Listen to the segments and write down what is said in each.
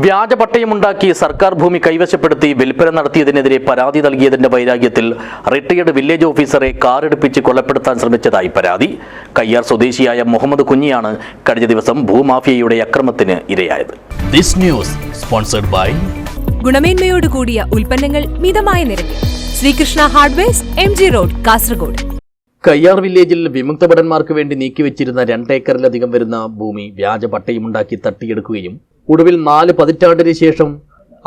വ്യാജ പട്ടയമുണ്ടാക്കി സർക്കാർ ഭൂമി കൈവശപ്പെടുത്തി വിൽപ്പന നടത്തിയതിനെതിരെ പരാതി നൽകിയതിന്റെ വൈരാഗ്യത്തിൽ റിട്ടയർഡ് വില്ലേജ് ഓഫീസറെ കാറിടിപ്പിച്ച് കൊലപ്പെടുത്താൻ ശ്രമിച്ചതായി പരാതി. കയ്യാർ സ്വദേശിയായ മുഹമ്മദ് കുഞ്ഞിയാണ് കഴിഞ്ഞ ദിവസം ഭൂമാഫിയയുടെ അക്രമത്തിന് ഇരയായത്. ഗുണമേന്മയോട് കൂടിയ ഉൽപ്പന്നങ്ങൾ മിതമായ നിരക്കിൽ Sreekrishna hardwares, MG road, Kasaragod. Kayyar വില്ലേജിൽ വിമുക്ത ഭടന്മാർക്ക് വേണ്ടി നീക്കിവെച്ചിരുന്ന 2 ഏക്കറിലധികം വരുന്ന ഭൂമി വ്യാജ പട്ടയമുണ്ടാക്കി തട്ടിയെടുക്കുകയും ഒടുവിൽ 4 പതിറ്റാണ്ടിന് ശേഷം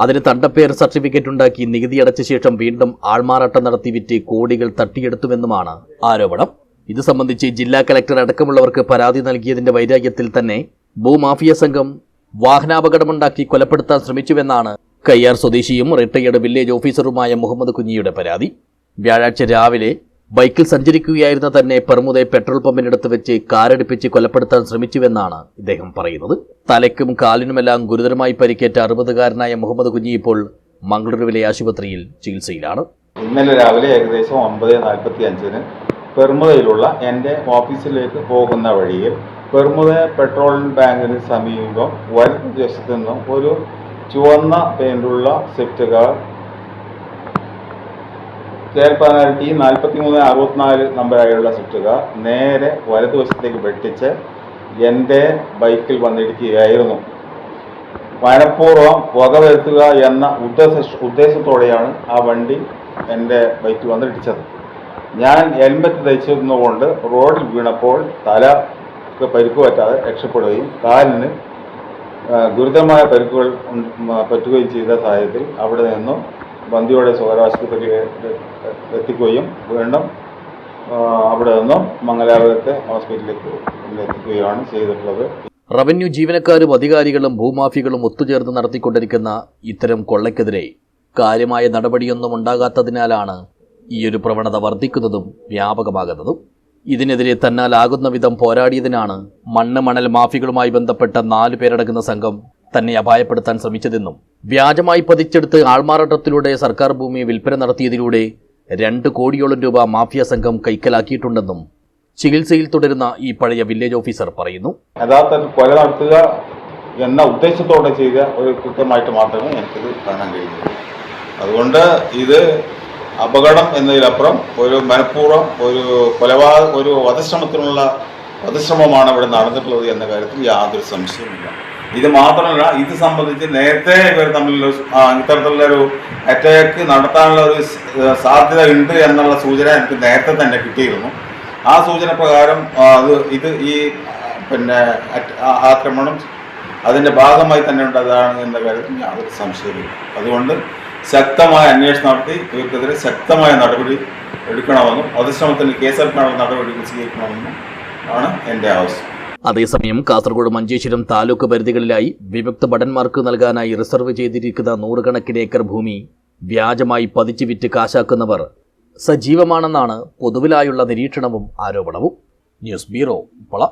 അതിന് തണ്ടപ്പേർ സർട്ടിഫിക്കറ്റ് ഉണ്ടാക്കി നികുതി അടച്ച ശേഷം വീണ്ടും ആൾമാറാട്ടം നടത്തി വിറ്റ് കോടികൾ തട്ടിയെടുത്തുവെന്നുമാണ് ആരോപണം. ഇത് സംബന്ധിച്ച് ജില്ലാ കലക്ടർ അടക്കമുള്ളവർക്ക് പരാതി നൽകിയതിന്റെ വൈരാഗ്യത്തിൽ തന്നെ ഭൂമാഫിയ സംഘം വാഹനാപകടമുണ്ടാക്കി കൊലപ്പെടുത്താൻ ശ്രമിച്ചുവെന്നാണ് കയ്യാർ സ്വദേശിയും റിട്ടയർഡ് വില്ലേജ് ഓഫീസറുമായ മുഹമ്മദ് കുഞ്ഞിയുടെ പരാതി. വ്യാഴാഴ്ച രാവിലെ ബൈക്കിൽ സഞ്ചരിക്കുകയായിരുന്ന തന്നെ പെർമുദെ പെട്രോൾ പമ്പിനടുത്ത് വെച്ച് കാറടിപ്പിച്ച് കൊലപ്പെടുത്താൻ ശ്രമിച്ചുവെന്നാണ് ഇദ്ദേഹം പറയുന്നത്. തലയ്ക്കും കാലിനുമെല്ലാം ഗുരുതരമായി പരിക്കേറ്റ 60-കാരനായ മുഹമ്മദ് കുഞ്ഞി ഇപ്പോൾ മംഗളൂരുവിലെ ആശുപത്രിയിൽ ചികിത്സയിലാണ്. ഇന്നലെ രാവിലെ ഏകദേശം 9:45 പെർമുദയിലുള്ള എൻ്റെ ഓഫീസിലേക്ക് പോകുന്ന വഴിയിൽ പെർമുദ പെട്രോൾ ബാങ്കിന് സമീപം വലതുവശത്തു നിന്നും ഒരു ചുവന്ന പെയിന്റുള്ള സ്വിഫ്റ്റ് കാർ KL-14 4364 നമ്പറായുള്ള സ്വിഫ്റ്റ് കാർ നേരെ വലതുവശത്തേക്ക് വെട്ടിച്ച് എൻ്റെ ബൈക്കിൽ വന്നിടിക്കുകയായിരുന്നു. മനഃപൂർവ്വം വകവരുത്തുക എന്ന ഉദ്ദേശത്തോടെയാണ് ആ വണ്ടി എൻ്റെ ബൈക്കിൽ വന്നിടിച്ചത്. ഞാൻ ഹെൽമെറ്റ് ധരിച്ചിരുന്നുകൊണ്ട് റോഡിൽ വീണപ്പോൾ തലക്ക് പരിക്ക് പറ്റാതെ രക്ഷപ്പെടുകയും കാലിന് ഗുരുതരമായ പരിക്കുകൾ പറ്റുകയും ചെയ്ത സാഹചര്യത്തിൽ അവിടെ നിന്നും ബന്ദിയോടെ സ്വകാര്യ ആശുപത്രിയിൽ എത്തിക്കുകയും വീണ്ടും അവിടെ നിന്നും മംഗലാപുരത്തെ ഹോസ്പിറ്റലിലേക്ക് എത്തിക്കുകയാണ് ചെയ്തിട്ടുള്ളത്. റവന്യൂ ജീവനക്കാരും അധികാരികളും ഭൂമാഫികളും ഒത്തുചേർന്ന് നടത്തിക്കൊണ്ടിരിക്കുന്ന ഇത്തരം കൊള്ളയ്ക്കെതിരെ കാര്യമായ നടപടിയൊന്നും ഉണ്ടാകാത്തതിനാലാണ് ഈയൊരു പ്രവണത വർദ്ധിക്കുന്നതും വ്യാപകമാകുന്നതും. ഇതിനെതിരെ തന്നാലാകുന്ന വിധം പോരാടിയതിനാണ് മണ്ണ് മണൽ മാഫികളുമായി ബന്ധപ്പെട്ട 4 പേരടങ്ങുന്ന സംഘം തന്നെ അപായപ്പെടുത്താൻ ശ്രമിച്ചതെന്നും വ്യാജമായി പതിച്ചെടുത്ത് ആൾമാറാട്ടത്തിലൂടെ സർക്കാർ ഭൂമി വിൽപ്പന നടത്തിയതിലൂടെ 2 കോടിയോളം രൂപ മാഫിയ സംഘം കൈക്കലാക്കിയിട്ടുണ്ടെന്നും ചികിത്സയിൽ തുടരുന്ന ഈ പഴയ വില്ലേജ് ഓഫീസർ പറയുന്നു. യഥാർത്ഥത്തിൽ കൊല നടത്തുക എന്ന ഉദ്ദേശത്തോടെ ചെയ്ത ഒരു കൃത്യമായിട്ട് മാത്രമേ എനിക്കിത് കാണാൻ കഴിയുള്ളൂ. അതുകൊണ്ട് ഇത് അപകടം എന്നതിലപ്പുറം ഒരു മനഃപൂർവ്വം ഒരു വധശ്രമമാണ് ഇവിടെ നടന്നിട്ടുള്ളത് എന്ന കാര്യത്തിൽ യാതൊരു സംശയവുമില്ല. ഇത് മാത്രമല്ല, ഇത് സംബന്ധിച്ച് നേരത്തെ ഇവർ തമ്മിലുള്ള ഇത്തരത്തിലുള്ളൊരു അറ്റാക്ക് നടത്താനുള്ള ഒരു സാധ്യത ഉണ്ട് എന്നുള്ള സൂചന എനിക്ക് നേരത്തെ തന്നെ കിട്ടിയിരുന്നു. ആ സൂചന പ്രകാരം ഈ ആക്രമണം അതിൻ്റെ ഭാഗമായി തന്നെ ഉണ്ടായതാണ് എന്ന കാര്യത്തിൽ യാതൊരു സംശയമില്ല. അതുകൊണ്ട് ശക്തമായ അന്വേഷണം നടത്തി ഇവർക്കെതിരെ ശക്തമായ നടപടി എടുക്കണമെന്നും വധശ്രമത്തിന് കേസെടുക്കാനുള്ള നടപടികൾ സ്വീകരിക്കണമെന്നും ആണ് എൻ്റെ ആവശ്യം. അതേസമയം കാസർഗോഡ് മഞ്ചേശ്വരം താലൂക്ക് പരിധികളിലായി വിമുക്ത ഭടന്മാർക്ക് നൽകാനായി റിസർവ് ചെയ്തിരിക്കുന്ന 100 കണക്കിന് ഏക്കർ ഭൂമി വ്യാജമായി പതിച്ചു വിറ്റ് കാശാക്കുന്നവർ സജീവമാണെന്നാണ് പൊതുവിലായുള്ള നിരീക്ഷണവും ആരോപണവും. News bureau, പൊള.